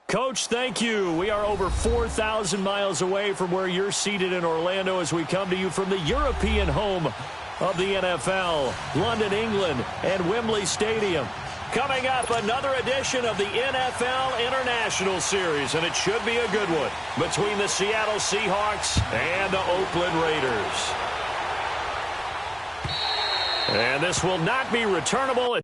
Coach, thank you. We are over 4,000 miles away from where you're seated in Orlando as we come to you from the European home of the NFL, London, England, and Wembley Stadium. Coming up, another edition of the NFL International Series, and it should be a good one between the Seattle Seahawks and the Oakland Raiders. And this will not be returnable.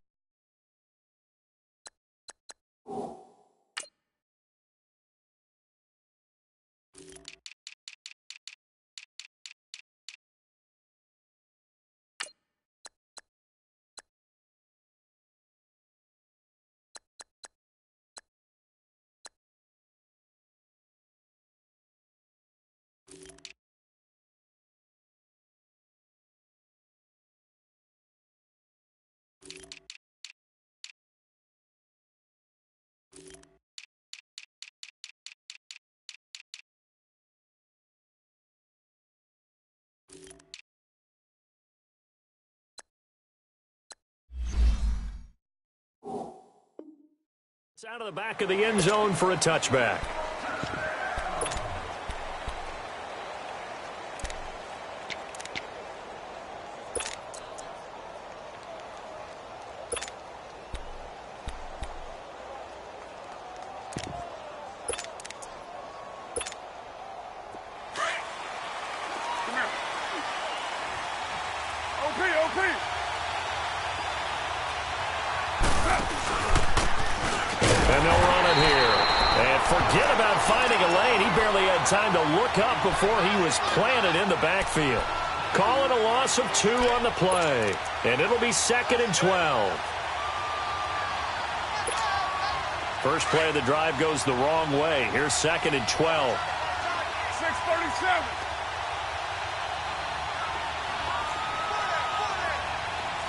It's out of the back of the end zone for a touchback. Forget about finding a lane. He barely had time to look up before he was planted in the backfield. Call it a loss of 2 on the play. And it'll be 2nd and 12. First play of the drive goes the wrong way. Here's 2nd and 12. 6:37.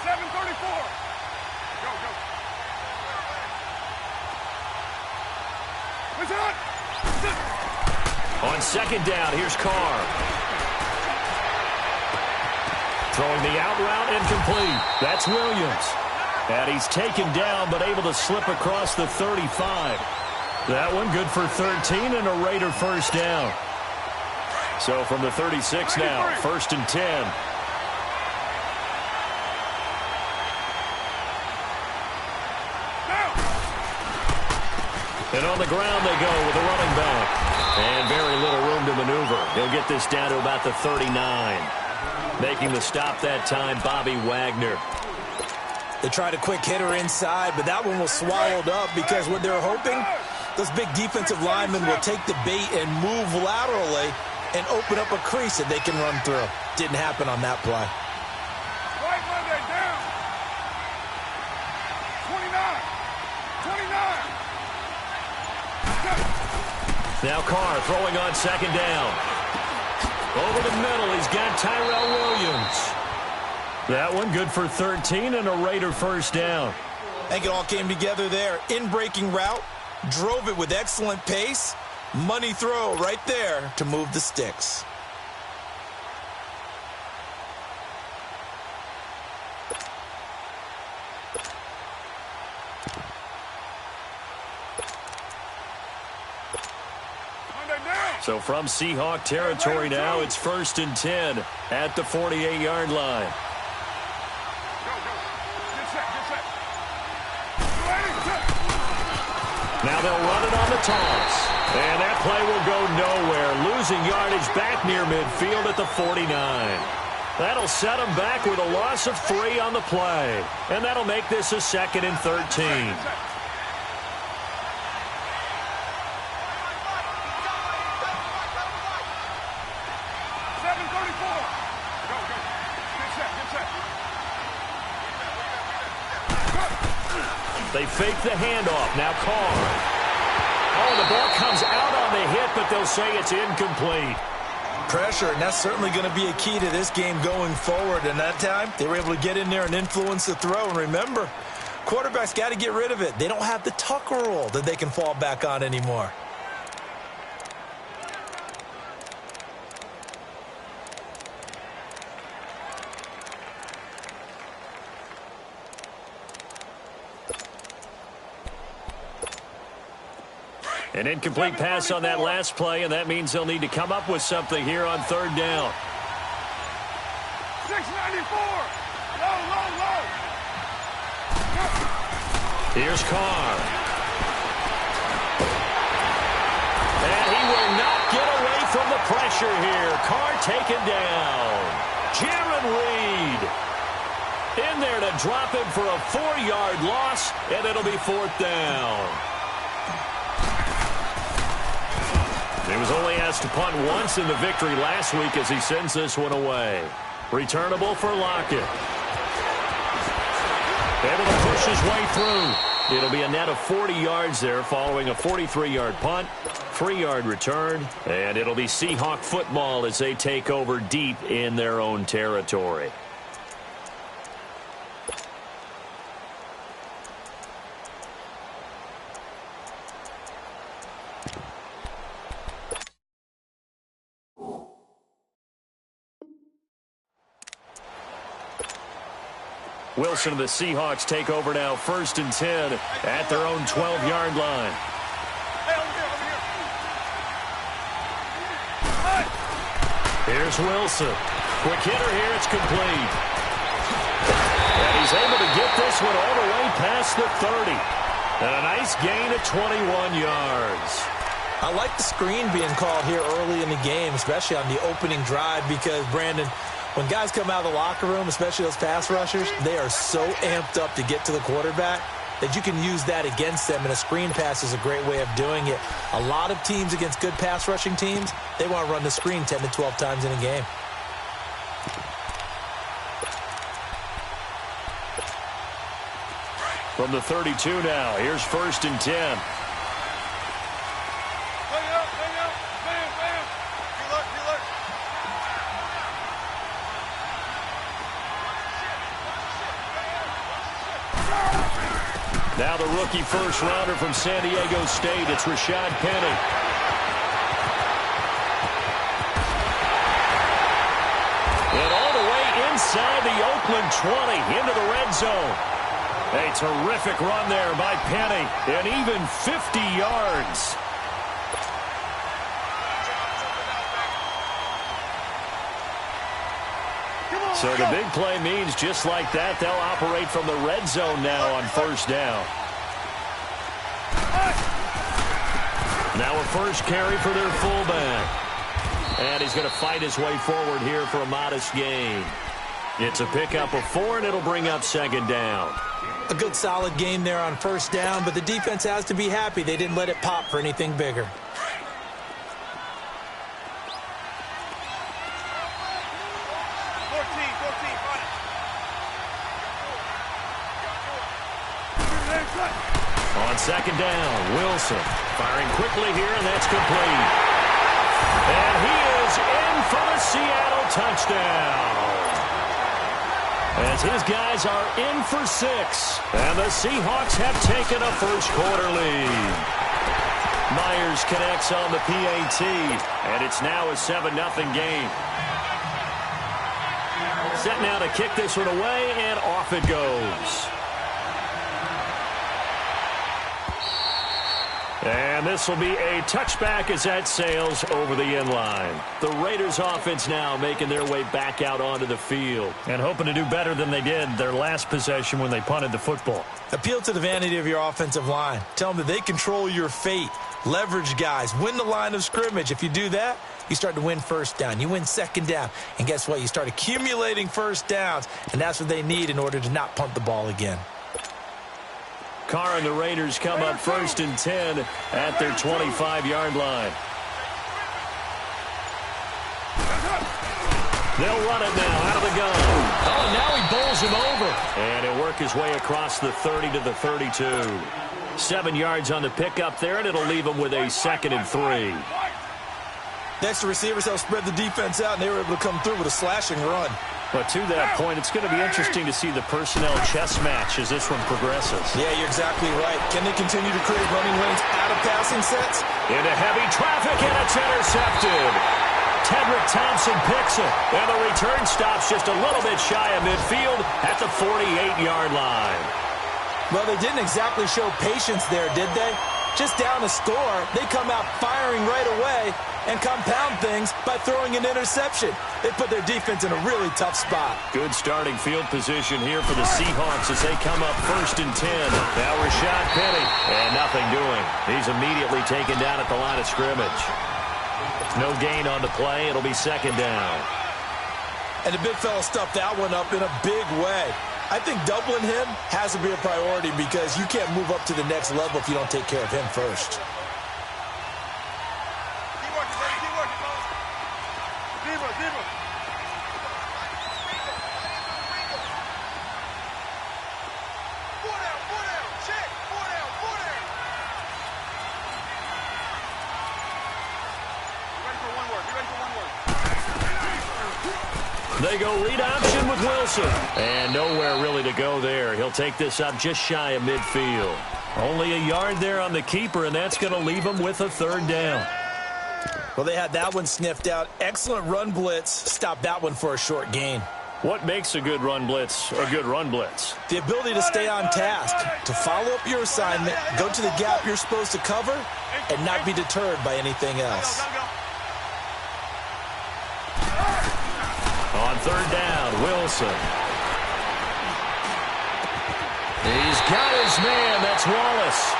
7:34. Go, go. On 2nd down, here's Carr. Throwing the out route incomplete. That's Williams. And he's taken down but able to slip across the 35. That one good for 13 and a Raider first down. So from the 36 now, 1st and 10. And on the ground they go with a running back. And very little room to maneuver. He'll get this down to about the 39. Making the stop that time, Bobby Wagner. They tried a quick hitter inside, but that one was swallowed up because what they're hoping, those big defensive linemen will take the bait and move laterally and open up a crease that they can run through. Didn't happen on that play. Right Monday down. 29. 29. Now Carr throwing on 2nd down. Over the middle, he's got Tyrell Williams. That one good for 13 and a Raider first down. I think it all came together there. In-breaking route, drove it with excellent pace. Money throw right there to move the sticks. So from Seahawk territory now, it's 1st and 10 at the 48-yard line. Now they'll run it on the toss. And that play will go nowhere. Losing yardage back near midfield at the 49. That'll set them back with a loss of 3 on the play. And that'll make this a 2nd and 13. They fake the handoff. Now Carr. Oh, the ball comes out on the hit, but they'll say it's incomplete. Pressure, and that's certainly going to be a key to this game going forward. And that time, they were able to get in there and influence the throw. And remember, quarterbacks got to get rid of it. They don't have the Tucker rule that they can fall back on anymore. An incomplete pass on that last play, and that means they'll need to come up with something here on third down. 694. Low, low, low. Here's Carr. And he will not get away from the pressure here. Carr taken down. Jaron Reed in there to drop him for a 4-yard loss, and it'll be fourth down. He was only asked to punt once in the victory last week as he sends this one away. Returnable for Lockett. Able to push his way through. It'll be a net of 40 yards there following a 43-yard punt, 3-yard return, and it'll be Seahawk football as they take over deep in their own territory. Wilson and the Seahawks take over now, 1st and 10 at their own 12-yard line. Here's Wilson. Quick hitter here. It's complete. And he's able to get this one all the way past the 30. And a nice gain of 21 yards. I like the screen being called here early in the game, especially on the opening drive, because, Brandon, when guys come out of the locker room, especially those pass rushers, they are so amped up to get to the quarterback that you can use that against them, and a screen pass is a great way of doing it. A lot of teams against good pass rushing teams, they want to run the screen 10 to 12 times in a game. From the 32 now, here's 1st and 10. Now the rookie first-rounder from San Diego State, it's Rashad Penny. And all the way inside the Oakland 20 into the red zone. A terrific run there by Penny, and even 50 yards. So the big play means just like that, they'll operate from the red zone now on 1st down. Now a first carry for their fullback. And he's going to fight his way forward here for a modest gain. It's a pickup of 4, and it'll bring up 2nd down. A good solid game there on 1st down, but the defense has to be happy they didn't let it pop for anything bigger. On 2nd down, Wilson firing quickly here, and that's complete. And he is in for the Seattle touchdown. As his guys are in for 6, and the Seahawks have taken a first-quarter lead. Myers connects on the PAT, and it's now a 7-0 game. Set now to kick this one away, and off it goes. And this will be a touchback as that sails over the end line. The Raiders offense now making their way back out onto the field and hoping to do better than they did their last possession when they punted the football. Appeal to the vanity of your offensive line. Tell them that they control your fate. Leverage guys. Win the line of scrimmage. If you do that, you start to win 1st down. You win 2nd down. And guess what? You start accumulating 1st downs. And that's what they need in order to not punt the ball again. Carr and the Raiders come up 1st and 10 at their 25-yard line. They'll run it now out of the gun. Oh, and now he bowls him over. And he'll work his way across the 30 to the 32. 7 yards on the pickup there, and it'll leave him with a 2nd and 3. Next, the receivers help spread the defense out, and they were able to come through with a slashing run. But to that point, it's going to be interesting to see the personnel chess match as this one progresses. Yeah, you're exactly right. Can they continue to create running lanes out of passing sets? Into heavy traffic, and it's intercepted. Tedrick Thompson picks it, and the return stops just a little bit shy of midfield at the 48-yard line. Well, they didn't exactly show patience there, did they? just down a score, they come out firing right away and compound things by throwing an interception. They put their defense in a really tough spot. Good starting field position here for the Seahawks as they come up 1st and 10. Now Rashad Penny, and nothing doing. He's immediately taken down at the line of scrimmage. No gain on the play. It'll be 2nd down. And the big fella stuffed that one up in a big way. I think doubling him has to be a priority because you can't move up to the next level if you don't take care of him first. They go lead option with Wilson. And nowhere really to go there. He'll take this up just shy of midfield. Only a yard there on the keeper, and that's going to leave him with a 3rd down. Well, they had that one sniffed out. Excellent run blitz. Stopped that one for a short gain. What makes a good run blitz a good run blitz? The ability to stay on task, to follow up your assignment, go to the gap you're supposed to cover, and not be deterred by anything else. On 3rd down, Wilson. He's got his man. That's Wallace.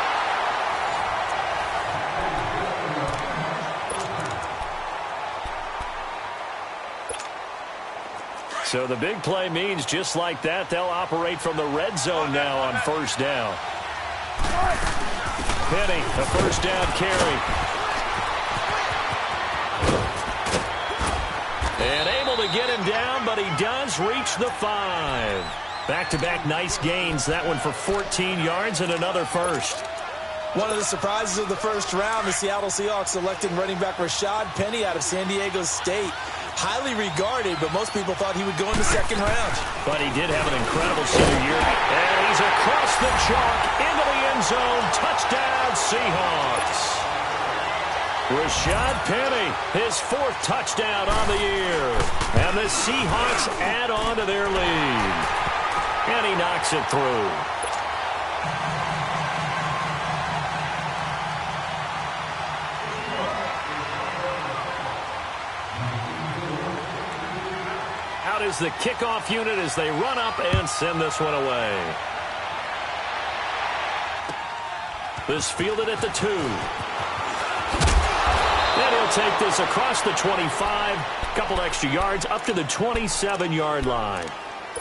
So the big play means just like that, they'll operate from the red zone now on 1st down. Penny, a 1st down carry. And able to get him down, but he does reach the 5. Back-to-back nice gains. That one for 14 yards and another 1st. One of the surprises of the 1st round, the Seattle Seahawks selecting running back Rashad Penny out of San Diego State. Highly regarded, but most people thought he would go in the 2nd round. But he did have an incredible senior year. And he's across the chalk into the end zone. Touchdown, Seahawks. Rashad Penny, his 4th touchdown on the year. And the Seahawks add on to their lead. And he knocks it through. Out is the kickoff unit as they run up and send this one away. This fielded at the 2. And he'll take this across the 25. Couple extra yards up to the 27-yard line.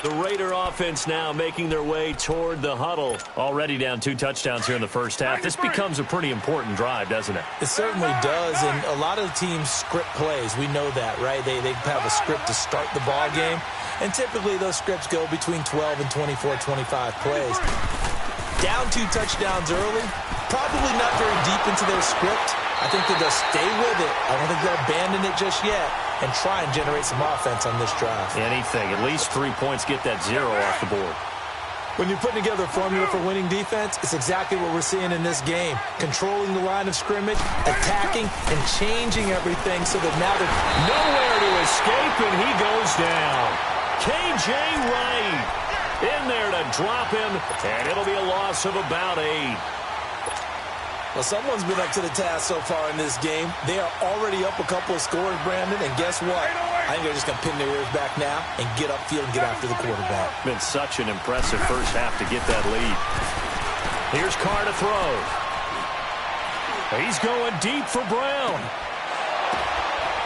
The Raider offense now making their way toward the huddle. Already down 2 touchdowns here in the 1st half. This becomes a pretty important drive, doesn't it? It certainly does, and a lot of the teams script plays. We know that, right? They have a script to start the ball game, and typically those scripts go between 12 and 24, 25 plays. Down 2 touchdowns early, probably not very deep into their script. I think that they'll stay with it. I don't think they'll abandon it just yet and try and generate some offense on this drive. Anything. At least 3 points, get that 0 off the board. When you're putting together a formula for winning defense, it's exactly what we're seeing in this game. Controlling the line of scrimmage, attacking, and changing everything so that now they're nowhere to escape, and he goes down. K.J. Wright in there to drop him, and it'll be a loss of about 8. Well, someone's been up to the task so far in this game. They are already up a couple of scores, Brandon, and guess what? I think they're just going to pin their ears back now and get upfield and get after the quarterback. Been such an impressive 1st half to get that lead. Here's Carr to throw. He's going deep for Brown.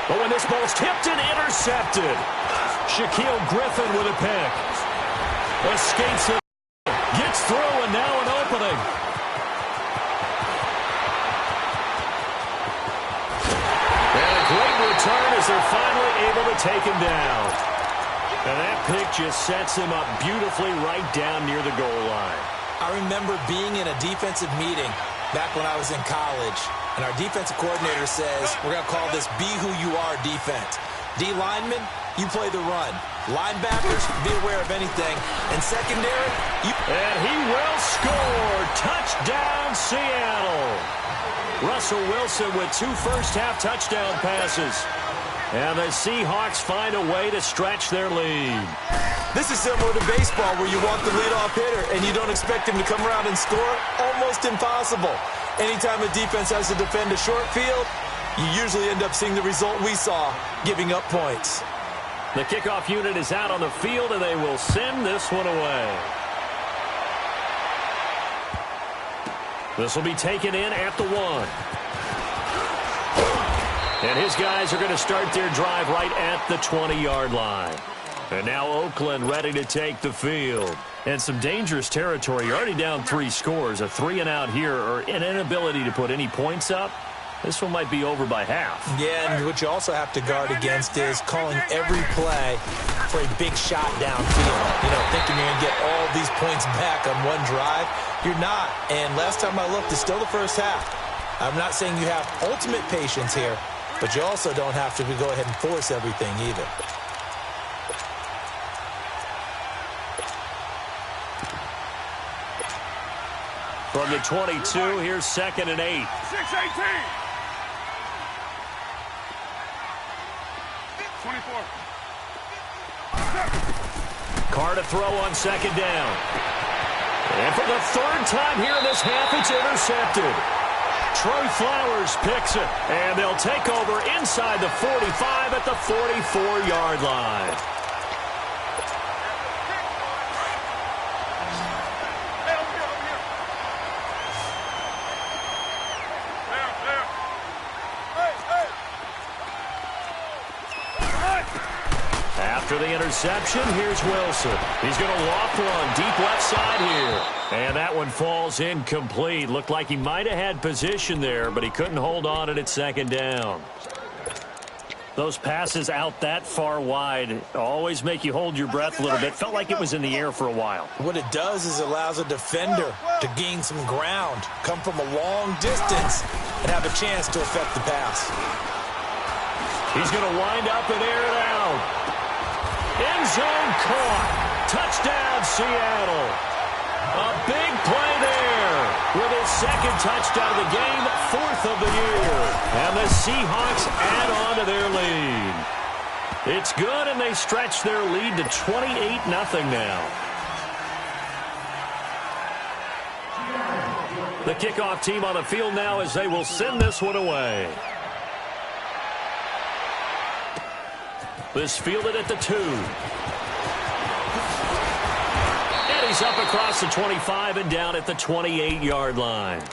But when this ball's tipped and intercepted, Shaquille Griffin with a pick. Escapes it, gets through, and now an opening. Return as they're finally able to take him down. And that pick just sets him up beautifully right down near the goal line. I remember being in a defensive meeting back when I was in college, and our defensive coordinator says, we're going to call this Be Who You Are defense. D linemen, you play the run. Linebackers, be aware of anything. And secondary, you... And he will score. Touchdown, Seattle. Russell Wilson with 2 first-half touchdown passes. And the Seahawks find a way to stretch their lead. This is similar to baseball where you walk the leadoff hitter and you don't expect him to come around and score. Almost impossible. Anytime a defense has to defend a short field, you usually end up seeing the result we saw, giving up points. The kickoff unit is out on the field, and they will send this one away. This will be taken in at the 1. And his guys are going to start their drive right at the 20-yard line. And now Oakland ready to take the field. And some dangerous territory. You're already down 3 scores. A 3-and-out here, or an inability to put any points up. This one might be over by half. Yeah, and what you also have to guard against is calling every play for a big shot downfield. You know, thinking you're going to get all these points back on one drive. You're not. And last time I looked, it's still the first half. I'm not saying you have ultimate patience here, but you also don't have to go ahead and force everything either. From the 22, here's 2nd and 8. 6-18. 24. Carr to throw on 2nd down. And for the 3rd time here in this half, it's intercepted. Troy Flowers picks it, and they'll take over inside the 45 at the 44-yard line. After the interception, here's Wilson. He's going to loft one deep left side here. And that one falls incomplete. Looked like he might have had position there, but he couldn't hold on it at 2nd down. Those passes out that far wide always make you hold your breath a little bit. Felt like it was in the air for a while. What it does is it allows a defender to gain some ground, come from a long distance, and have a chance to affect the pass. He's going to wind up and air it out. End zone caught. Touchdown, Seattle. A big play there with his 2nd touchdown of the game, 4th of the year. And the Seahawks add on to their lead. It's good, and they stretch their lead to 28-0 now. The kickoff team on the field now as they will send this one away. This fielded at the 2. And he's up across the 25 and down at the 28-yard line.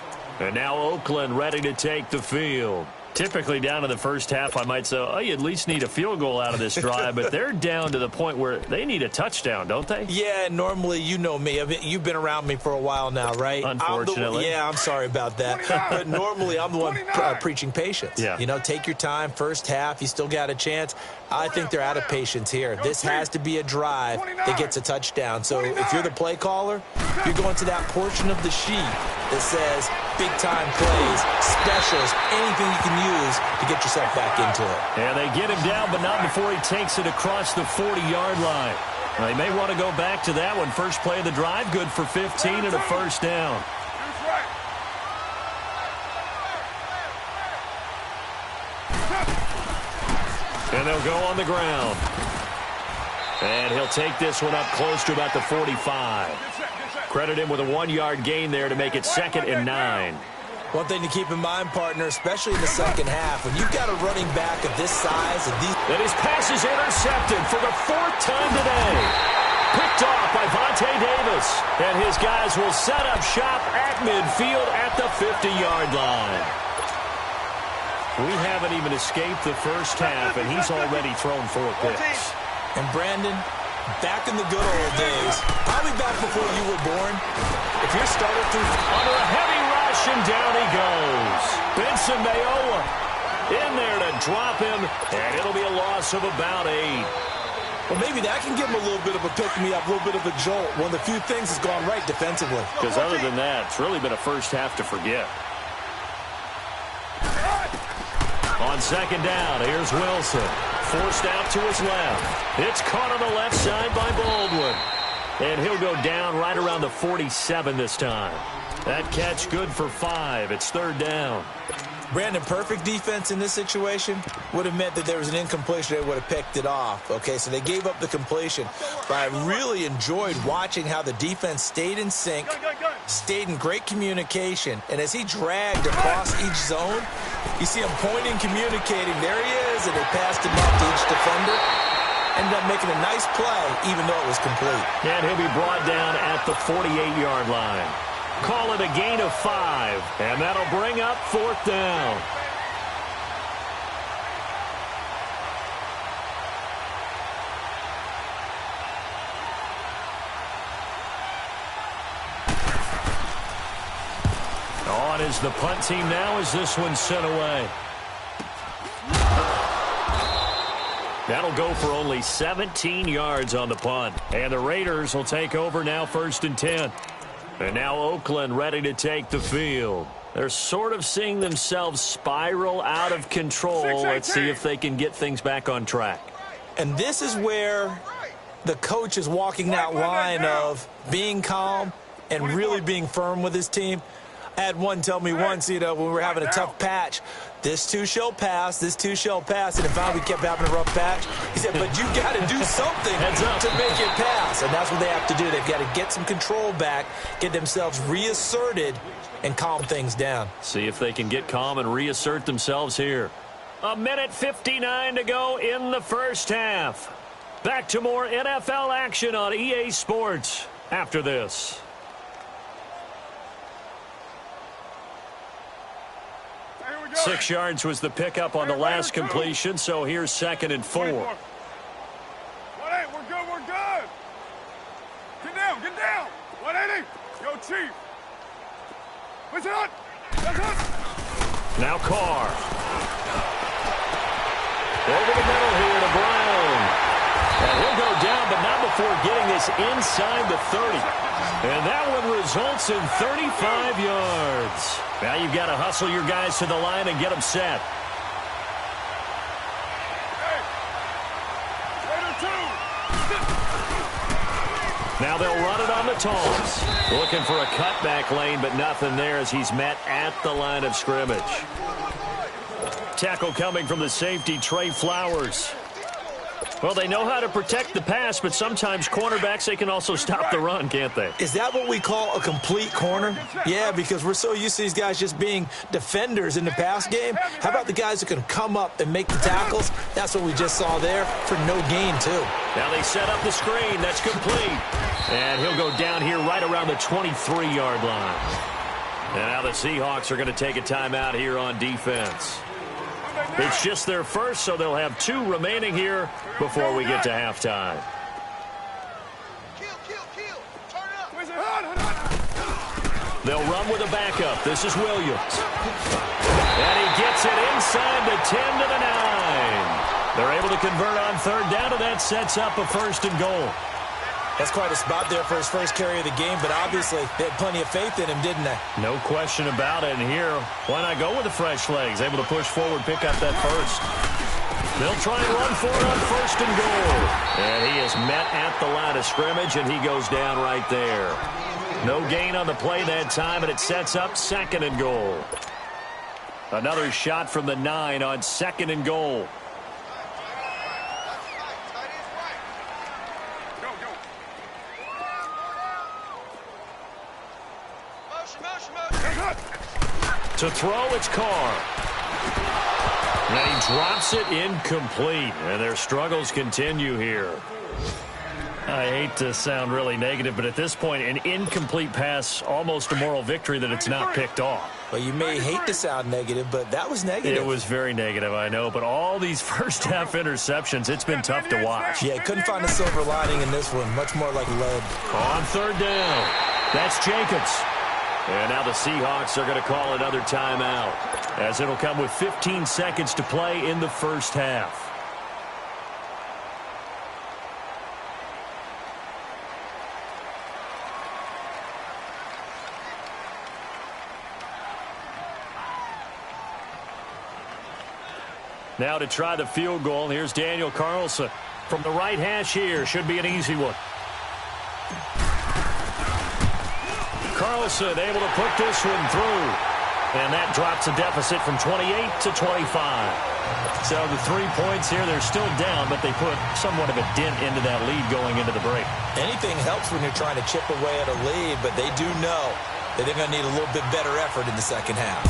And now Oakland ready to take the field. Typically down in the first half, I might say, oh, you at least need a field goal out of this drive. But they're down to the point where they need a touchdown, don't they? Yeah, normally, you know me. You've been around me for a while now, right? Unfortunately. I'm sorry about that. But normally, I'm the one preaching patience. Yeah. You know, take your time. First half, you still got a chance. I think they're out of patience here. This has to be a drive that gets a touchdown. So if you're the play caller, you're going to that portion of the sheet that says big-time plays, specials, anything you can use to get yourself back into it. And they get him down, but not before he takes it across the 40-yard line. They may want to go back to that one. First play of the drive, good for 15 and a 1st down. And they'll go on the ground. And he'll take this one up close to about the 45. Credit him with a 1-yard gain there to make it 2nd and 9. One thing to keep in mind, partner, especially in the second half, when you've got a running back of this size and these... And his pass is intercepted for the 4th time today. Picked off by Vontae Davis. And his guys will set up shop at midfield at the 50-yard line. We haven't even escaped the first half, and he's already thrown 4 picks. And Brandon, back in the good old days, probably back before you were born, if your starter threw under a heavy rush, and down he goes. Benson Mayowa in there to drop him, and it'll be a loss of about 8. Well, maybe that can give him a little bit of a pick-me-up, a little bit of a jolt. One of the few things has gone right defensively. Because other than that, it's really been a first half to forget. On 2nd down, here's Wilson. Forced out to his left. It's caught on the left side by Baldwin. And he'll go down right around the 47 this time. That catch good for 5. It's 3rd down. Brandon, perfect defense in this situation would have meant that there was an incompletion. They would have picked it off. Okay, so they gave up the completion. But I really enjoyed watching how the defense stayed in sync, stayed in great communication. And as he dragged across each zone, you see him pointing, communicating. There he is, and they passed him up to each defender. Ended up making a nice play, even though it was complete. And he'll be brought down at the 48-yard line. Call it a gain of 5, and that'll bring up 4th down. On is the punt team now as this one's sent away. That'll go for only 17 yards on the punt. And the Raiders will take over now 1st and 10. And now Oakland ready to take the field. They're sort of seeing themselves spiral out of control. Let's see if they can get things back on track. And this is where the coach is walking that line of being calm and really being firm with his team. I had one tell me once, when we were having a tough patch, this too shall pass, this too shall pass. And if we kept having a rough patch, he said, but you got to do something to make it pass. And that's what they have to do. They've got to get some control back, get themselves reasserted, and calm things down. See if they can get calm and reassert themselves here. 1:59 to go in the first half. Back to more NFL action on EA Sports after this. Six yards was the pickup on the last completion, so here's 2nd and 4. 24. We're good, we're good. Get down, get down. 180. Yo, Chief. What's it? That's it. Now Carr. Over the middle here to Brown. And he'll go down, but not before getting this inside the 30. And that one results in 35 yards. Now you've got to hustle your guys to the line and get them set. Now they'll run it on the toss. Looking for a cutback lane, but nothing there as he's met at the line of scrimmage. Tackle coming from the safety, Trey Flowers. Well, they know how to protect the pass, but sometimes cornerbacks, they can also stop the run, can't they? Is that what we call a complete corner? Yeah, because we're so used to these guys just being defenders in the pass game. How about the guys who can come up and make the tackles? That's what we just saw there for no gain, too. Now they set up the screen. That's complete. And he'll go down here right around the 23-yard line. And now the Seahawks are going to take a timeout here on defense. It's just their first, so they'll have 2 remaining here before we get to halftime. They'll run with a backup. This is Williams. And he gets it inside the 10 to the 9. They're able to convert on 3rd down, and that sets up a 1st and goal. That's quite a spot there for his first carry of the game, but obviously they had plenty of faith in him, didn't they? No question about it. And here, why not go with the fresh legs? Able to push forward, pick up that first. They'll try and run for it on 1st and goal. And he is met at the line of scrimmage, and he goes down right there. No gain on the play that time, and it sets up 2nd and goal. Another shot from the 9 on 2nd and goal. To throw, it's Carr. And he drops it incomplete. And their struggles continue here. I hate to sound really negative, but at this point, an incomplete pass, almost a moral victory that it's not picked off. Well, you may hate to sound negative, but that was negative. It was very negative, I know. But all these first-half interceptions, it's been tough to watch. Yeah, couldn't find a silver lining in this one. Much more like lead. On 3rd down, that's Jacobs. And now the Seahawks are going to call another timeout, as it'll come with 15 seconds to play in the first half. Now to try the field goal, here's Daniel Carlson. From the right hash here, should be an easy one. Carlson able to put this one through. And that drops a deficit from 28 to 25. So the 3 points here, they're still down, but they put somewhat of a dent into that lead going into the break. Anything helps when you're trying to chip away at a lead, but they do know that they're going to need a little bit better effort in the second half.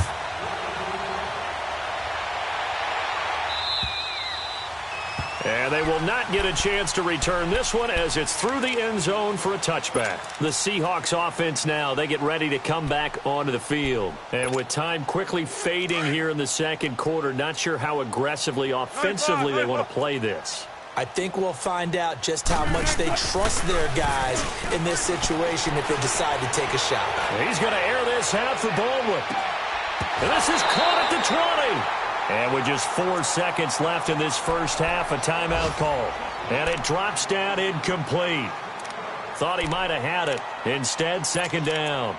And they will not get a chance to return this one as it's through the end zone for a touchback. The Seahawks offense now, they get ready to come back onto the field. And with time quickly fading here in the second quarter, not sure how aggressively, offensively they want to play this. I think we'll find out just how much they trust their guys in this situation if they decide to take a shot. He's going to air this out for Baldwin. And this is caught at the 20. And with just 4 seconds left in this first half, a timeout call. And it drops down incomplete. Thought he might have had it. Instead, second down.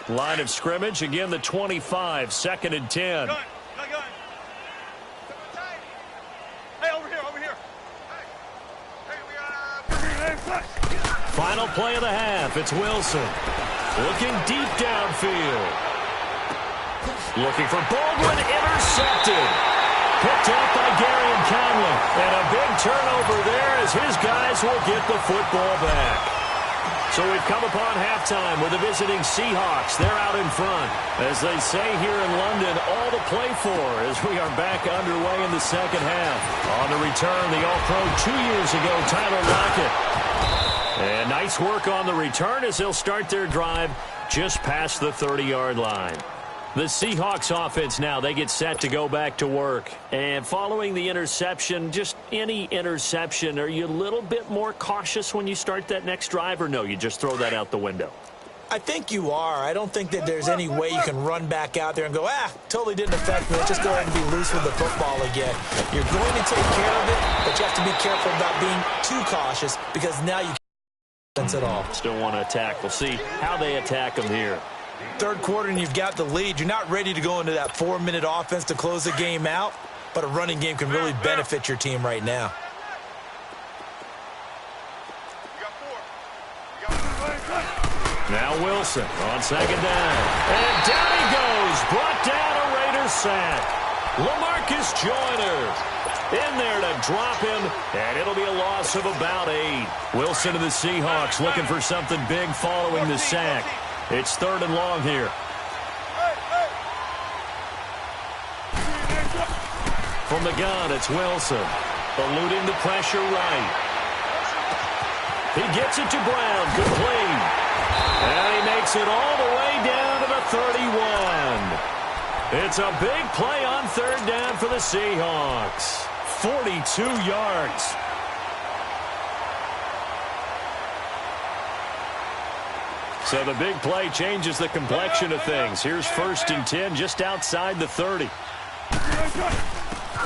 Line of scrimmage, again the 25, 2nd and 10. Gun. Hey, over here. Hey, we got Final play of the half, it's Wilson. Looking deep downfield. Looking for Baldwin, intercepted. Picked up by Gary and Conley. And a big turnover there as his guys will get the football back. So we've come upon halftime with the visiting Seahawks. They're out in front. As they say here in London, all to play for as we are back underway in the second half. On the return, the All-Pro 2 years ago, Tyler Lockett. And nice work on the return as they'll start their drive just past the 30-yard line. The Seahawks offense now, they get set to go back to work. And following the interception, just any interception, are you a little bit more cautious when you start that next drive, or no, you just throw that out the window? I think you are. I don't think that there's any way you can run back out there and go, totally didn't affect me. Let's just go ahead and be loose with the football again. You're going to take care of it, but you have to be careful about being too cautious because now you can't defense at all. Still want to attack. We'll see how they attack them here. Third quarter and you've got the lead. You're not ready to go into that 4-minute offense to close the game out, but a running game can really benefit your team right now. Now Wilson on second down. And down he goes. Brought down a Raiders sack. LaMarcus Joyner in there to drop him, and it'll be a loss of about 8. Wilson and the Seahawks looking for something big following the sack. It's 3rd and long here. From the gun, it's Wilson. Eluding the pressure right. He gets it to Brown. Complete. And he makes it all the way down to the 31. It's a big play on 3rd down for the Seahawks. 42 yards. So the big play changes the complexion of things. Here's 1st and 10 just outside the 30.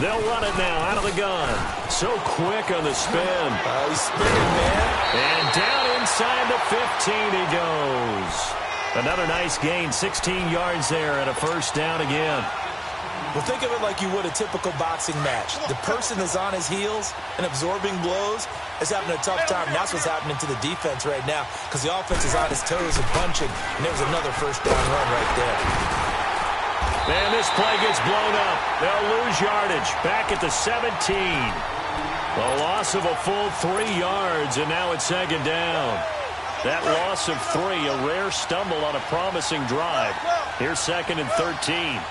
They'll run it now out of the gun. So quick on the spin. He's spinning, man. And down inside the 15 he goes. Another nice gain, 16 yards there and a 1st down again. Well, think of it like you would a typical boxing match. The person is on his heels and absorbing blows is having a tough time. And that's what's happening to the defense right now because the offense is on his toes and punching. And there's another 1st down run right there. And this play gets blown up. They'll lose yardage back at the 17. A loss of a full 3 yards, and now it's 2nd down. That loss of 3, a rare stumble on a promising drive. Here's 2nd and 13.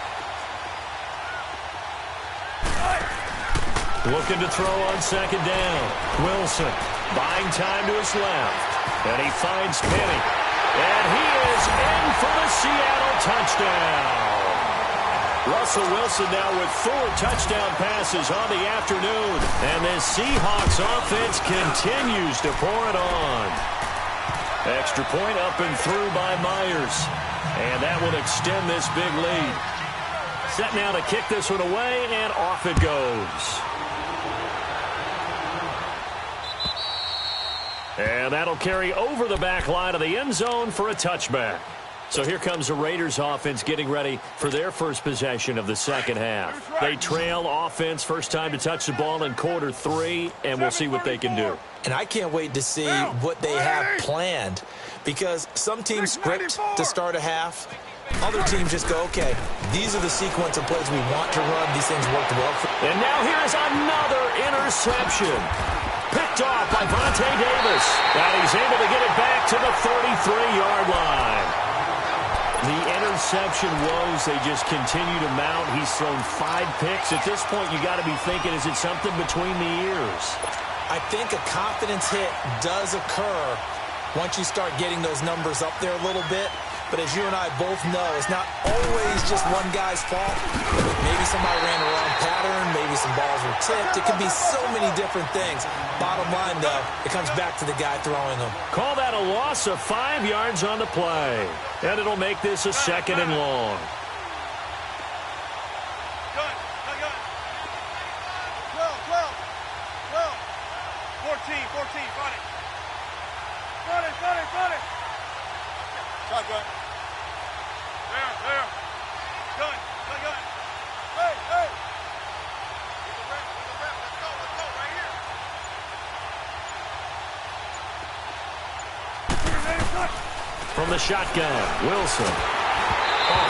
Looking to throw on 2nd down. Wilson buying time to his left. And he finds Penny. And he is in for the Seattle touchdown. Russell Wilson now with 4 touchdown passes on the afternoon. And this Seahawks offense continues to pour it on. Extra point up and through by Myers. And that will extend this big lead. Set now to kick this one away, and off it goes. And that'll carry over the back line of the end zone for a touchback. So here comes the Raiders offense getting ready for their first possession of the second half. They trail offense, first time to touch the ball in quarter 3, and we'll see what they can do. And I can't wait to see what they have planned, because some teams script to start a half. Other teams just go, okay, these are the sequence of plays we want to run. These things worked well. And now here's another interception. Picked off by Vontae Davis. And he's able to get it back to the 33-yard line. The interception woes, they just continue to mount. He's thrown 5 picks. At this point, you got to be thinking, is it something between the ears? I think a confidence hit does occur once you start getting those numbers up there a little bit. But as you and I both know, it's not always just one guy's fault. Maybe somebody ran the wrong pattern. Maybe some balls were tipped. It can be so many different things. Bottom line, though, it comes back to the guy throwing them. Call that a loss of 5 yards on the play. And it'll make this a 2nd and long. Good. 12. 14. Got it. Shotgun. There. Gun. Hey. With the rep. Let's go right here. From the shotgun, Wilson. A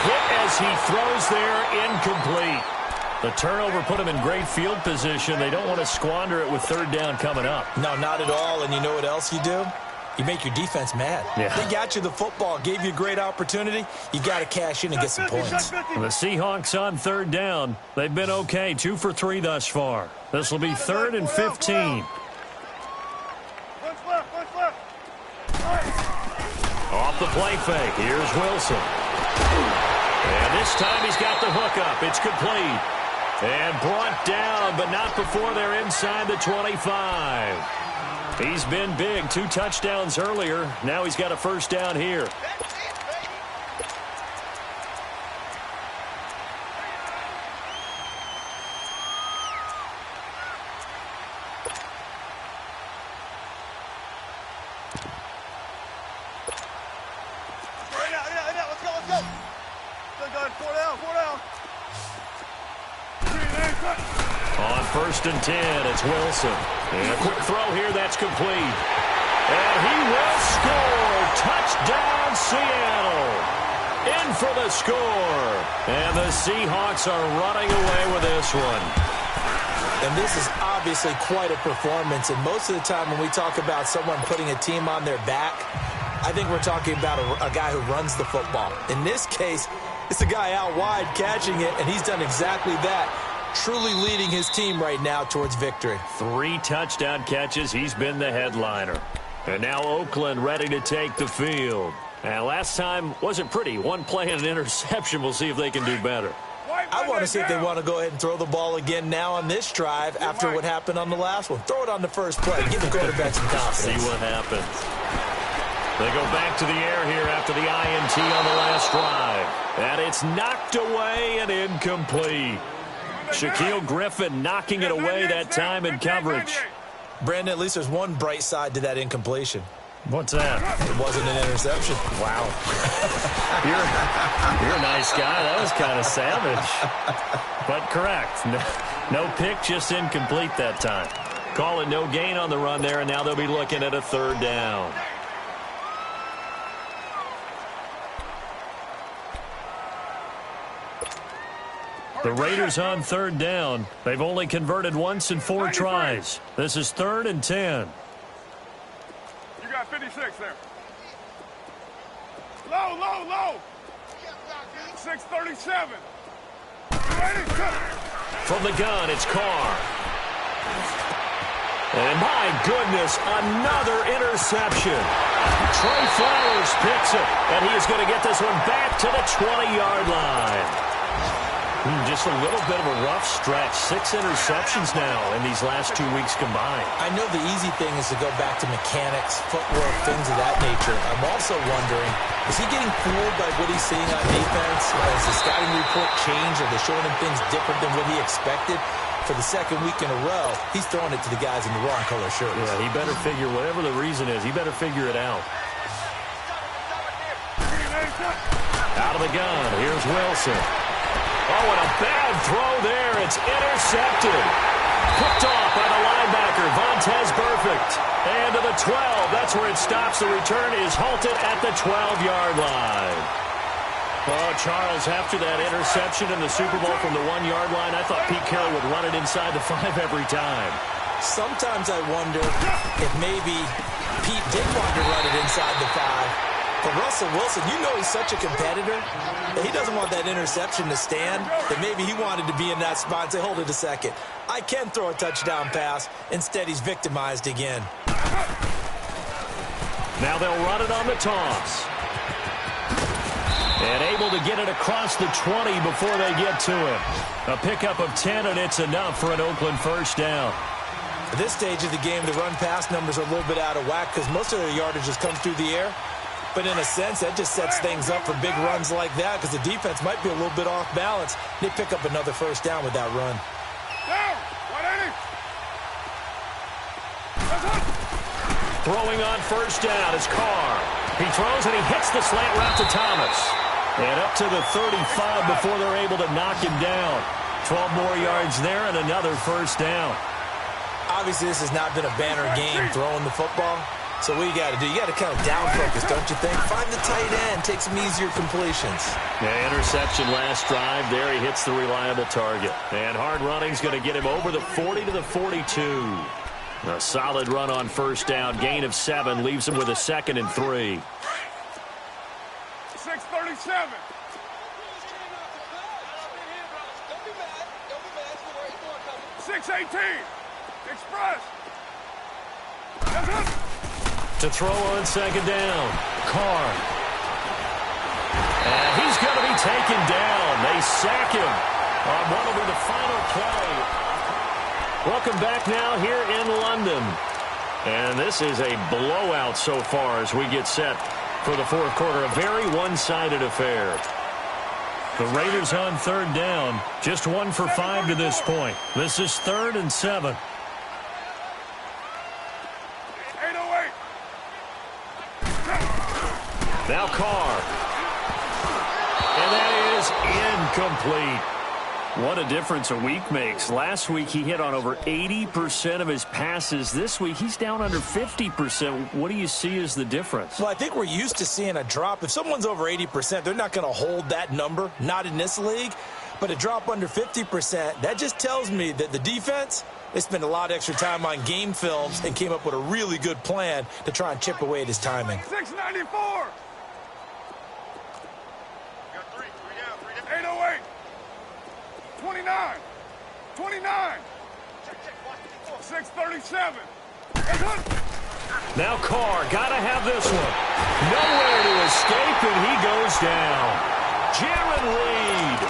hit as he throws there, incomplete. The turnover put him in great field position. They don't want to squander it with 3rd down coming up. No, not at all. And you know what else you do? You make your defense mad. Yeah. They got you the football, gave you a great opportunity. You got to cash in and get some points. The Seahawks on 3rd down. They've been okay, 2 for 3 thus far. This will be 3rd and 15. Off the play fake. Here's Wilson. And this time he's got the hook up. It's complete. And brought down, but not before they're inside the 25. He's been big. 2 touchdowns earlier. Now he's got a 1st down here. On 1st and 10, it's Wilson. And a quick throw here, that's complete. And he will score. Touchdown, Seattle. In for the score. And the Seahawks are running away with this one. And this is obviously quite a performance. And most of the time when we talk about someone putting a team on their back, I think we're talking about a guy who runs the football. In this case, it's a guy out wide catching it, and he's done exactly that. Truly leading his team right now towards victory. 3 touchdown catches. He's been the headliner. And now Oakland ready to take the field. And last time wasn't pretty. 1 play and an interception. We'll see if they can do better. I want to see if they want to go ahead and throw the ball again now on this drive after what happened on the last one. Throw it on the first play. Give the quarterback some confidence. See what happens. They go back to the air here after the INT on the last drive. And it's knocked away and incomplete. Shaquille Griffin knocking it away that time in coverage. Brandon, at least there's one bright side to that incompletion. What's that? It wasn't an interception. Wow. You're a nice guy. That was kind of savage. But correct. No pick, just incomplete that time. Call it no gain on the run there, and now they'll be looking at a 3rd down. The Raiders on 3rd down. They've only converted once in 4 tries. This is 3rd and 10. You got 56 there. Low. 637. Ready? From the gun, it's Carr. And my goodness, another interception. Trey Flowers picks it, and he is going to get this one back to the 20-yard line. Just a little bit of a rough stretch. 6 interceptions now in these last 2 weeks combined. I know the easy thing is to go back to mechanics, footwork, things of that nature. I'm also wondering, is he getting fooled by what he's seeing on defense? Has the scouting report changed? Are they showing him things different than what he expected? For the 2nd week in a row, he's throwing it to the guys in the wrong color shirts. Yeah, he better figure, whatever the reason is, he better figure it out. Out of the gun, here's Wilson. Oh, and a bad throw there. It's intercepted. Picked off by the linebacker, Vontaze Burfict. And to the 12. That's where it stops. The return is halted at the 12-yard line. Oh, Charles, after that interception in the Super Bowl from the 1-yard line, I thought Pete Carroll would run it inside the 5 every time. Sometimes I wonder if maybe Pete did want to run it inside the 5. But Russell Wilson, you know he's such a competitor that he doesn't want that interception to stand, that maybe he wanted to be in that spot and say, hold it a second. I can throw a touchdown pass. Instead, he's victimized again. Now they'll run it on the toss. And able to get it across the 20 before they get to him. A pickup of 10, and it's enough for an Oakland first down. At this stage of the game, the run-pass numbers are a little bit out of whack because most of their yardage just comes through the air. But in a sense, that just sets things up for big runs like that because the defense might be a little bit off balance. They pick up another first down with that run. Down! 180! Throwing on first down is Carr. He throws and he hits the slant route to Thomas. And up to the 35 before they're able to knock him down. 12 more yards there and another first down. Obviously, this has not been a banner game throwing the football. So what you got to do, you got to kind of down focus, don't you think? Find the tight end, take some easier completions. Yeah, interception last drive. There he hits the reliable target. And hard running is going to get him over the 40 to the 42. A solid run on first down. Gain of 7 leaves him with a 2nd and 3. 6:37. 6:18. Express. To throw on second down. Carr. And he's going to be taken down. They sack him on what will be the final play. Welcome back now here in London. And this is a blowout so far as we get set for the fourth quarter. A very one-sided affair. The Raiders on third down. Just 1 for 5 to this point. This is 3rd and 7. Now Carr. And that is incomplete. What a difference a week makes. Last week he hit on over 80% of his passes. This week he's down under 50%. What do you see as the difference? Well, I think we're used to seeing a drop. If someone's over 80%, they're not going to hold that number. Not in this league. But a drop under 50%, that just tells me that the defense, they spent a lot of extra time on game films and came up with a really good plan to try and chip away at his timing. 694. 808. 29. 29. 637. Now Carr, gotta have this one. Nowhere to escape, and he goes down. Jaron Reed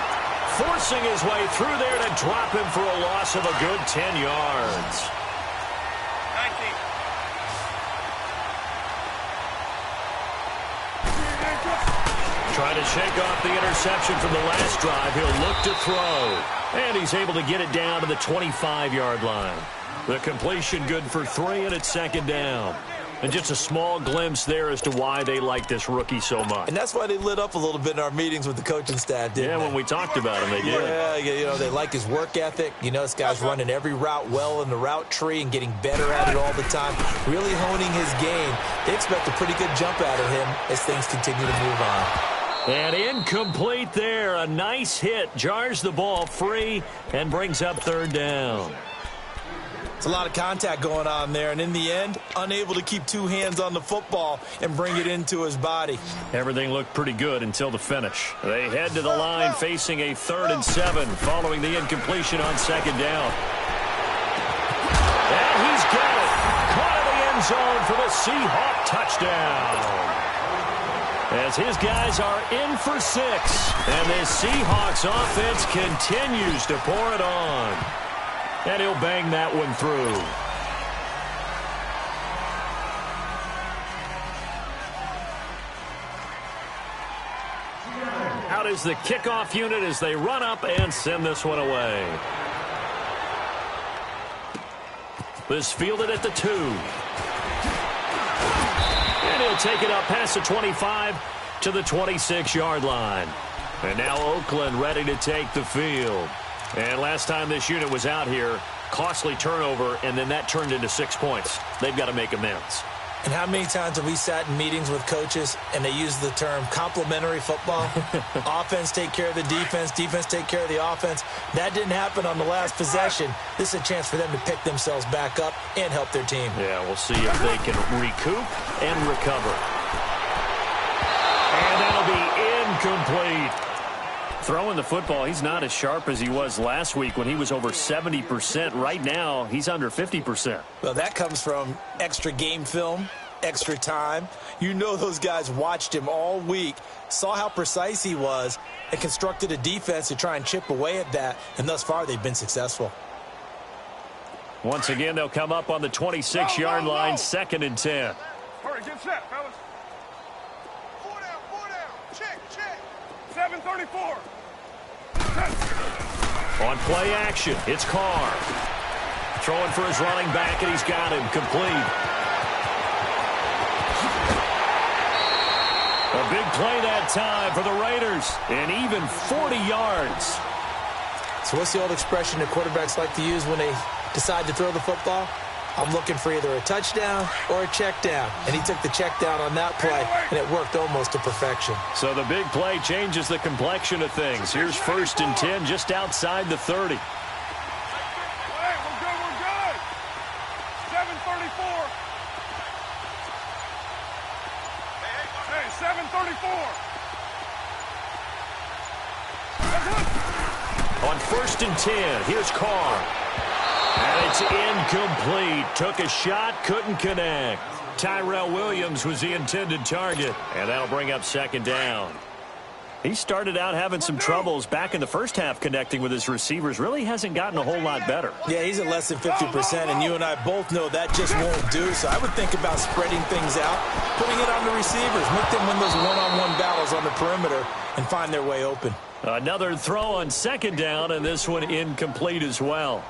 forcing his way through there to drop him for a loss of a good 10 yards. 19. Trying to shake off the interception from the last drive. He'll look to throw. And he's able to get it down to the 25-yard line. The completion good for 3, and it's 2nd down. And just a small glimpse there as to why they like this rookie so much. And that's why they lit up a little bit in our meetings with the coaching staff, didn't they? When we talked about him, they did. Yeah, you know, they like his work ethic. You know, this guy's running every route well in the route tree and getting better at it all the time, really honing his game. They expect a pretty good jump out of him as things continue to move on. And incomplete there. A nice hit. Jars the ball free and brings up 3rd down. It's a lot of contact going on there, and in the end, unable to keep 2 hands on the football and bring it into his body. Everything looked pretty good until the finish. They head to the line facing a 3rd and 7 following the incompletion on 2nd down. And he's got it. Caught in the end zone for the Seahawk touchdown. As his guys are in for 6. And this Seahawks offense continues to pour it on. And he'll bang that one through. Out is the kickoff unit as they run up and send this one away. This fielded at the 2. And he'll take it up past the 25 to the 26-yard line. And now Oakland ready to take the field. And last time this unit was out here, costly turnover, and then that turned into 6 points. They've got to make amends. And how many times have we sat in meetings with coaches and they use the term complementary football? Offense take care of the defense, defense take care of the offense. That didn't happen on the last possession. This is a chance for them to pick themselves back up and help their team. Yeah, we'll see if they can recoup and recover. And that'll be incomplete. Throwing the football, he's not as sharp as he was last week when he was over 70%. Right now, he's under 50%. Well, that comes from extra game film, extra time. You know those guys watched him all week, saw how precise he was, and constructed a defense to try and chip away at that, and thus far they've been successful. Once again, they'll come up on the 26-yard line, 2nd and 10. Hurry, get set, fellas. 4 down. Check. 734. On play action, it's Carr. Throwing for his running back, and he's got him complete. A big play that time for the Raiders, and even 40 yards. So what's the old expression that quarterbacks like to use when they decide to throw the football? I'm looking for either a touchdown or a check down. And he took the check down on that play, and it worked almost to perfection. So the big play changes the complexion of things. Here's 1st and 10 just outside the 30. Hey, we're good. 734. Hey, 734. On 1st and 10, here's Carr. And it's incomplete. Took a shot, couldn't connect. Tyrell Williams was the intended target. And that'll bring up 2nd down. He started out having some troubles back in the first half connecting with his receivers. Really hasn't gotten a whole lot better. Yeah, he's at less than 50%, and you and I both know that just won't do. So I would think about spreading things out, putting it on the receivers, make them win those one-on-one battles on the perimeter and find their way open. Another throw on 2nd down, and this one incomplete as well.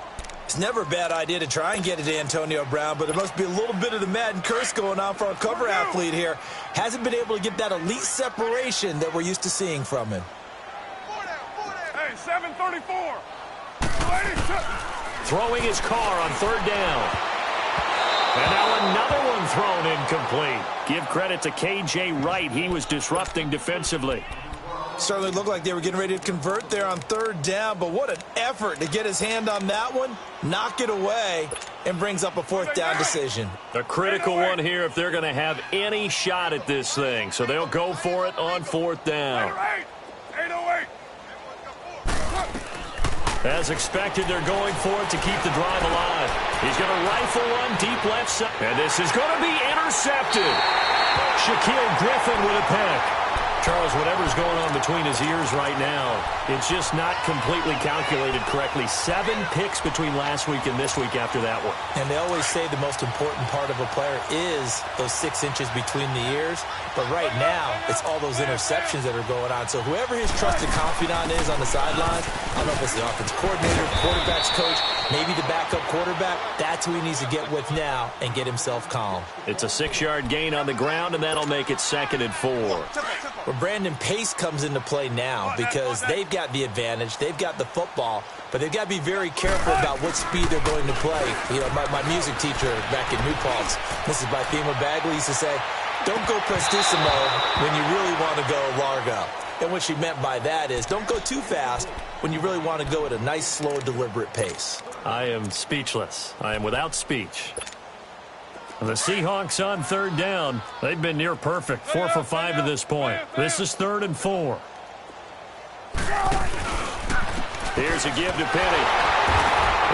It's never a bad idea to try and get it to Antonio Brown, but there must be a little bit of the Madden curse going on for our cover athlete here. Hasn't been able to get that elite separation that we're used to seeing from him. Hey, 734. Throwing his Carr on 3rd down. And now another one thrown incomplete. Give credit to K.J. Wright. He was disrupting defensively. Certainly looked like they were getting ready to convert there on 3rd down, but what an effort to get his hand on that one, knock it away, and brings up a 4th down decision. A critical one here if they're going to have any shot at this thing. So they'll go for it on 4th down. 808. As expected, they're going for it to keep the drive alive. He's going to rifle one deep left side. And this is going to be intercepted. Shaquille Griffin with a pick. Charles, whatever's going on between his ears right now, it's just not completely calculated correctly. 7 picks between last week and this week after that one. And they always say the most important part of a player is those 6 inches between the ears. But right now, it's all those interceptions that are going on. So whoever his trusted confidant is on the sidelines, I don't know if it's the offense coordinator, quarterback's coach, maybe the backup quarterback, that's who he needs to get with now and get himself calm. It's a 6-yard gain on the ground, and that'll make it 2nd and 4. Well, Brandon, pace comes into play now because they've got the advantage. They've got the football, but they've got to be very careful about what speed they're going to play. You know, my music teacher back in New Paltz, Mrs. Bythema Bagley, used to say, don't go prestissimo when you really want to go largo. And what she meant by that is don't go too fast when you really want to go at a nice, slow, deliberate pace. I am speechless. I am without speech. The Seahawks on 3rd down. They've been near perfect, 4 for 5 to this point. This is 3rd and 4. Here's a give to Penny.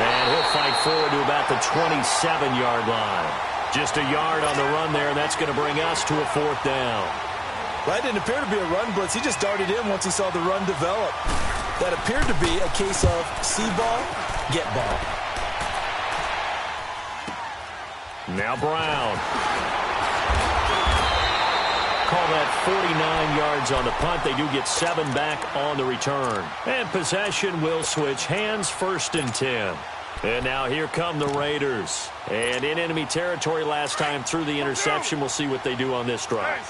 And he'll fight forward to about the 27-yard line. Just a yard on the run there, and that's going to bring us to a 4th down. Well, that didn't appear to be a run blitz. He just darted in once he saw the run develop. That appeared to be a case of see ball, get ball. Now Brown. Call that 49 yards on the punt. They do get 7 back on the return. And possession will switch hands, 1st and 10. And now here come the Raiders. And in enemy territory last time through the interception. We'll see what they do on this drive.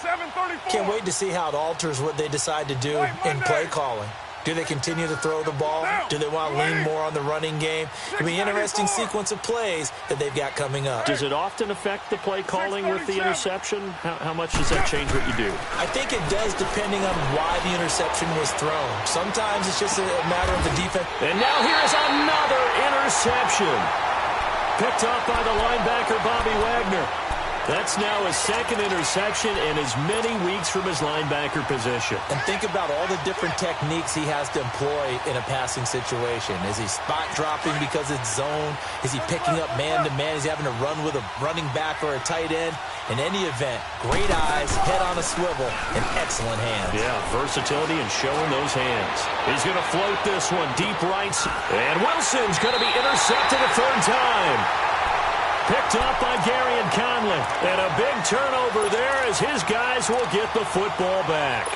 Can't wait to see how it alters what they decide to do in play calling. Do they continue to throw the ball? Do they want to lean more on the running game? It'll be an interesting sequence of plays that they've got coming up. Does it often affect the play calling with the interception? How much does that change what you do? I think it does depending on why the interception was thrown. Sometimes it's just a matter of the defense. And now here's another interception. Picked up by the linebacker, Bobby Wagner. That's now his second interception in as many weeks from his linebacker position. And think about all the different techniques he has to employ in a passing situation. Is he spot dropping because it's zone? Is he picking up man-to-man? Is he having to run with a running back or a tight end? In any event, great eyes, head on a swivel, and excellent hands. Yeah, versatility and showing those hands. He's going to float this one deep right. And Wilson's going to be intercepted a third time. Picked up by Gary and Conley. And a big turnover there as his guys will get the football back.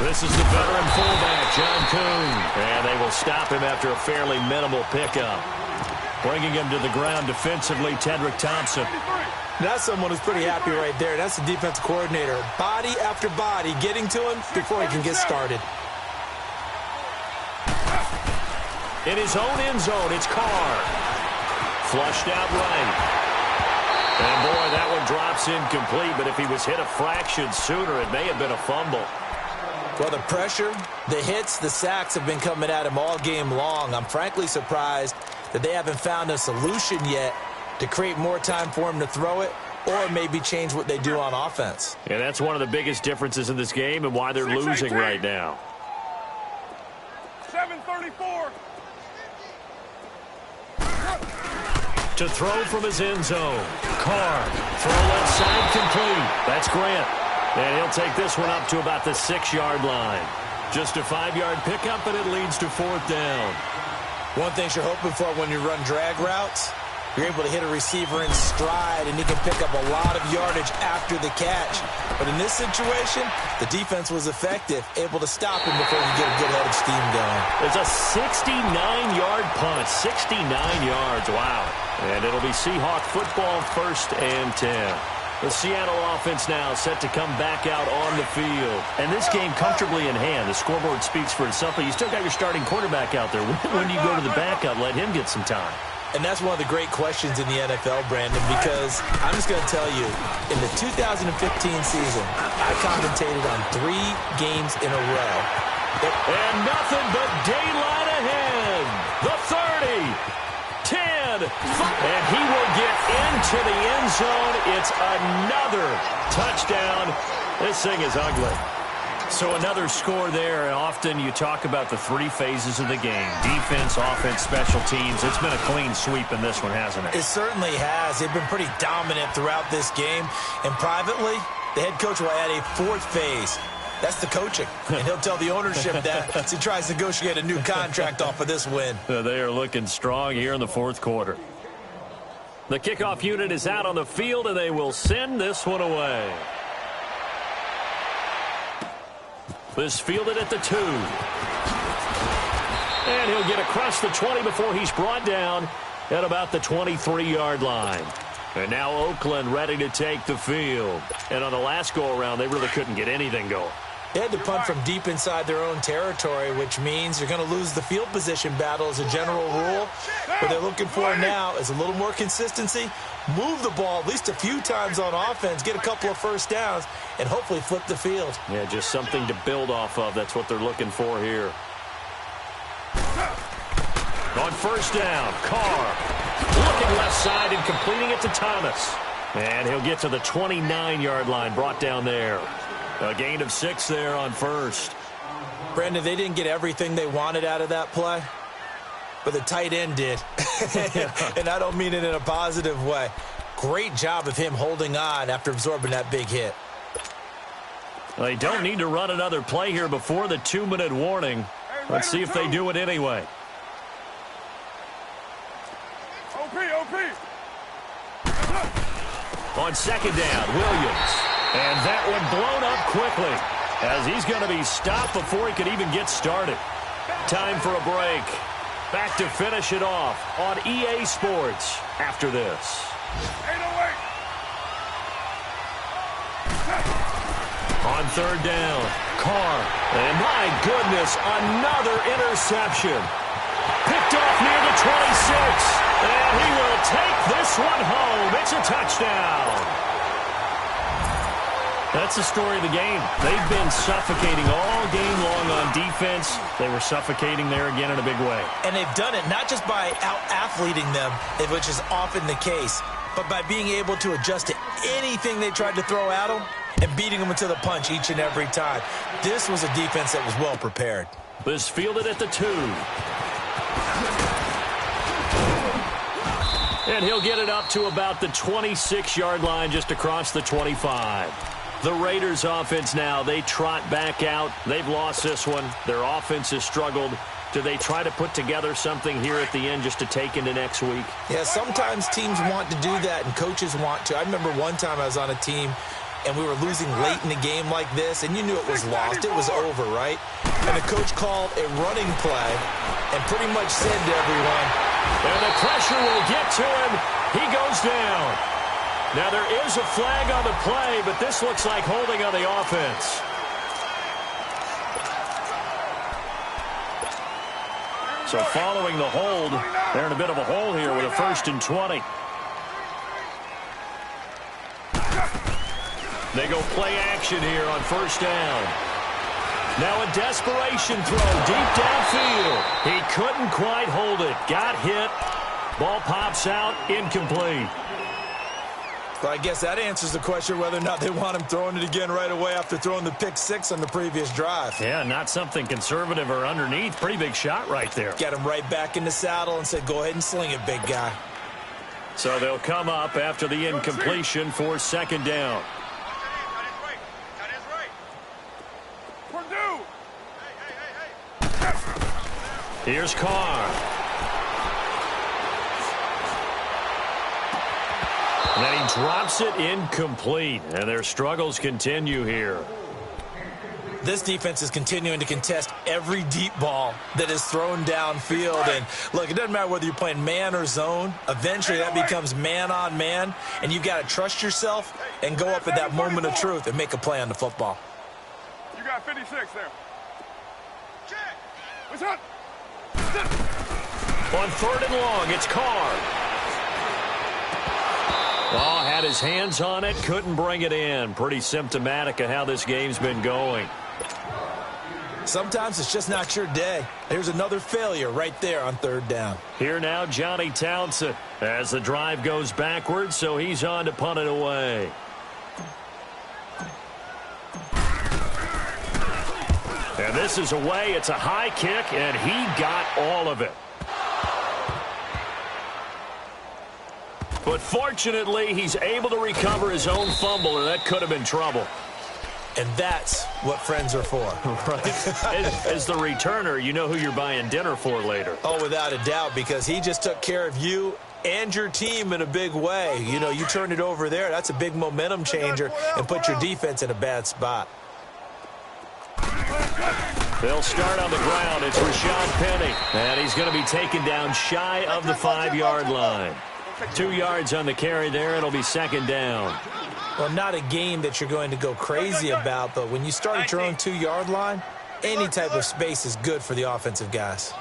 This is the veteran fullback, John Kuhn. And they will stop him after a fairly minimal pickup. Bringing him to the ground defensively, Tedrick Thompson. That's someone who's pretty happy right there. That's the defensive coordinator. Body after body getting to him before he can get started. In his own end zone, it's Carr. Flushed out right. And boy, that one drops incomplete, but if he was hit a fraction sooner, it may have been a fumble. Well, the pressure, the hits, the sacks have been coming at him all game long. I'm frankly surprised that they haven't found a solution yet to create more time for him to throw it or maybe change what they do on offense. And that's one of the biggest differences in this game and why they're losing right now. 7:34. To throw from his end zone. Carr. Throw left side complete. That's Grant. And he'll take this one up to about the 6-yard line. Just a 5-yard pickup, and it leads to 4th down. One thing you're hoping for when you run drag routes, you're able to hit a receiver in stride, and he can pick up a lot of yardage after the catch. But in this situation, the defense was effective, able to stop him before he get a good head of steam going. It's a 69-yard punt, 69 yards, wow. And it'll be Seahawk football, 1st and 10. The Seattle offense now set to come back out on the field. And this game comfortably in hand. The scoreboard speaks for itself, but you still got your starting quarterback out there. When do you go to the backup, let him get some time? And that's one of the great questions in the NFL, Brandon, because I'm just going to tell you, in the 2015 season, I commentated on 3 games in a row. And nothing but daylight ahead. The 30. 10, and he will get into the end zone. It's another touchdown. This thing is ugly. So another score there, and often you talk about the 3 phases of the game. Defense, offense, special teams. It's been a clean sweep in this one, hasn't it? It certainly has. They've been pretty dominant throughout this game. And privately, the head coach will add a 4th phase. That's the coaching. And he'll tell the ownership that as he tries to negotiate a new contract off of this win. They are looking strong here in the 4th quarter. The kickoff unit is out on the field, and they will send this one away. This fielded at the 2. And he'll get across the 20 before he's brought down at about the 23-yard line. And now Oakland ready to take the field. And on the last go-around, they really couldn't get anything going. They had to punt from deep inside their own territory, which means you're going to lose the field position battle as a general rule. What they're looking for now is a little more consistency, move the ball at least a few times on offense, get a couple of first downs, and hopefully flip the field. Yeah, just something to build off of. That's what they're looking for here. On 1st down, Carr looking left side and completing it to Thomas. And he'll get to the 29-yard line, brought down there. A gain of 6 there on 1st. Brandon, they didn't get everything they wanted out of that play, but the tight end did. And I don't mean it in a positive way. Great job of him holding on after absorbing that big hit. They don't need to run another play here before the 2-minute warning. Let's see if they do it anyway. OP. On 2nd down, Williams. And that one blown up quickly, as he's going to be stopped before he could even get started. Time for a break. Back to finish it off on EA Sports after this. 808. On third down, Carr. And my goodness, another interception. Picked off near the 26. And he will take this one home. It's a touchdown. That's the story of the game. They've been suffocating all game long on defense. They were suffocating there again in a big way. And they've done it not just by out-athleting them, which is often the case, but by being able to adjust to anything they tried to throw at them and beating them to the punch each and every time. This was a defense that was well prepared. This fielded at the 2. And he'll get it up to about the 26-yard line, just across the 25. The Raiders offense now, they trot back out. They've lost this one. Their offense has struggled. Do they try to put together something here at the end just to take into next week? Yeah, sometimes teams want to do that and coaches want to. I remember one time I was on a team and we were losing late in the game like this, and you knew it was lost. It was over, right? And the coach called a running play and pretty much said to everyone, and the pressure will get to him. He goes down. Now, there is a flag on the play, but this looks like holding on the offense. So following the hold, they're in a bit of a hole here with a 1st and 20. They go play action here on 1st down. Now a desperation throw deep downfield. He couldn't quite hold it. Got hit. Ball pops out, incomplete. Well, I guess that answers the question whether or not they want him throwing it again right away after throwing the pick 6 on the previous drive. Yeah, not something conservative or underneath. Pretty big shot right there. Got him right back in the saddle and said, go ahead and sling it, big guy. So they'll come up after the incompletion for 2nd down. Here's Carr. And then he drops it incomplete. And their struggles continue here. This defense is continuing to contest every deep ball that is thrown downfield. And, look, it doesn't matter whether you're playing man or zone. Eventually that becomes man-on-man. And you've got to trust yourself and go up at that moment of truth and make a play on the football. You got 56 there. What's up? On 3rd and long, it's Carr. Oh, had his hands on it, couldn't bring it in. Pretty symptomatic of how this game's been going. Sometimes it's just not your day. There's another failure right there on 3rd down. Here now, Johnny Townsend, as the drive goes backwards, so he's on to punt it away. And this is away. It's a high kick, and he got all of it. But fortunately, he's able to recover his own fumble, or that could have been trouble. And that's what friends are for. Right. As the returner, you know who you're buying dinner for later. Oh, without a doubt, because he just took care of you and your team in a big way. You know, you turned it over there. That's a big momentum changer and put your defense in a bad spot. They'll start on the ground. It's Rashad Penny. And he's going to be taken down shy of the 5-yard line. 2 yards on the carry there. It'll be 2nd down. Well, not a game that you're going to go crazy about, but when you start at your own 2-yard line, any type of space is good for the offensive guys.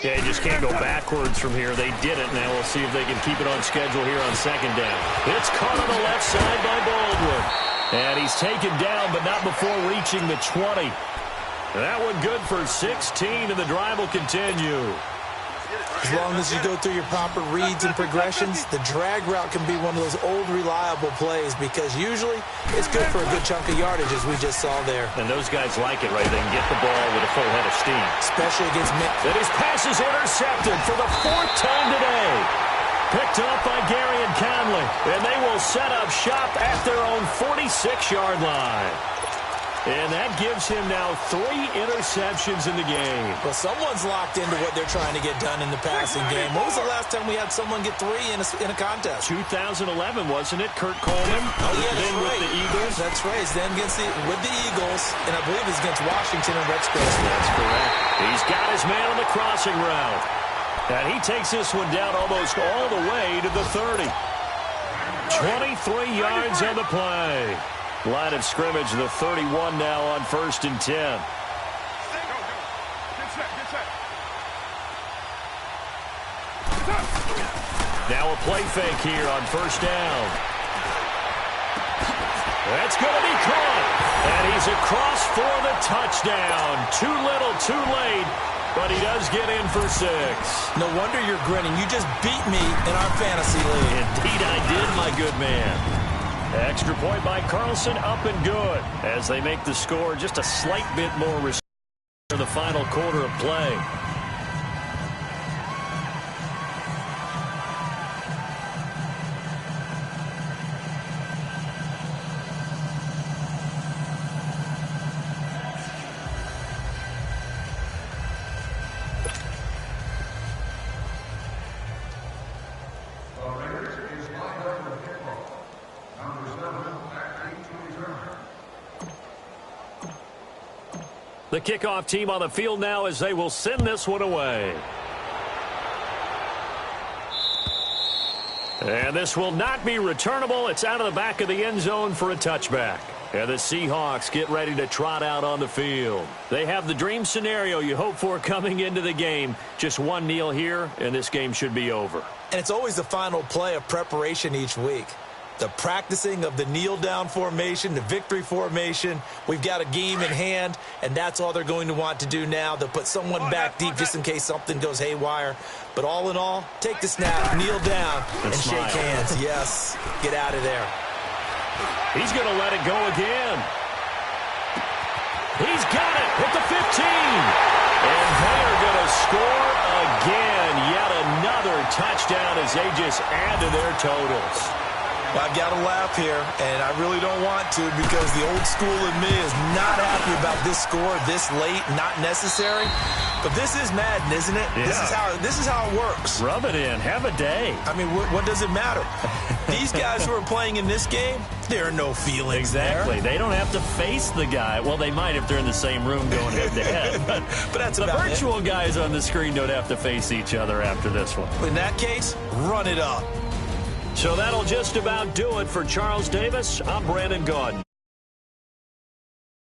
Yeah, you just can't go backwards from here. They did it. Now we'll see if they can keep it on schedule here on 2nd down. It's caught on the left side by Baldwin. And he's taken down, but not before reaching the 20. That one good for 16, and the drive will continue. As long as you go through your proper reads and progressions, the drag route can be one of those old reliable plays because usually it's good for a good chunk of yardage, as we just saw there. And those guys like it, right? They can get the ball with a full head of steam. Especially against men. And his pass is intercepted for the 4th time today. Picked up by Gary and Conley. And they will set up shop at their own 46-yard line. And that gives him now 3 interceptions in the game. Well, someone's locked into what they're trying to get done in the passing game. When was the last time we had someone get 3 in a contest? 2011, wasn't it? Kurt Coleman. Oh, yeah, then right. with the Eagles. That's right. It's then with the Eagles, and I believe it's against Washington and Redskins. That's correct. He's got his man on the crossing route. And he takes this one down almost all the way to the 30. 23 yards on the play. Line of scrimmage, the 31 now on 1st and 10. Get set, get set. Now a play fake here on 1st down. That's going to be caught. And he's across for the touchdown. Too little, too late. But he does get in for 6. No wonder you're grinning. You just beat me in our fantasy league. Indeed I did, my good man. Extra point by Carlson, up and good. As they make the score just a slight bit more for the final quarter of play. The kickoff team on the field now as they will send this one away. And this will not be returnable. It's out of the back of the end zone for a touchback. And the Seahawks get ready to trot out on the field. They have the dream scenario you hope for coming into the game. Just one kneel here, and this game should be over. And it's always the final play of preparation each week. The practicing of the kneel-down formation, the victory formation. We've got a game in hand, and that's all they're going to want to do now. They'll put someone back deep just in case something goes haywire. But all in all, take the snap, kneel down, and shake hands. Yes, get out of there. He's going to let it go again. He's got it at the 15. And they are going to score again. Yet another touchdown as they just add to their totals. I've got to laugh here, and I really don't want to because the old school in me is not happy about this score this late, not necessary. But this is Madden, isn't it? Yeah. This is how it works. Rub it in. Have a day. I mean, what does it matter? These guys who are playing in this game, there are no feelings exactly. there. They don't have to face the guy. Well, they might if they're in the same room going head-to-head. But that's the about virtual guys on the screen don't have to face each other after this one. In that case, run it up. So that'll just about do it for Charles Davis. I'm Brandon Gaudin.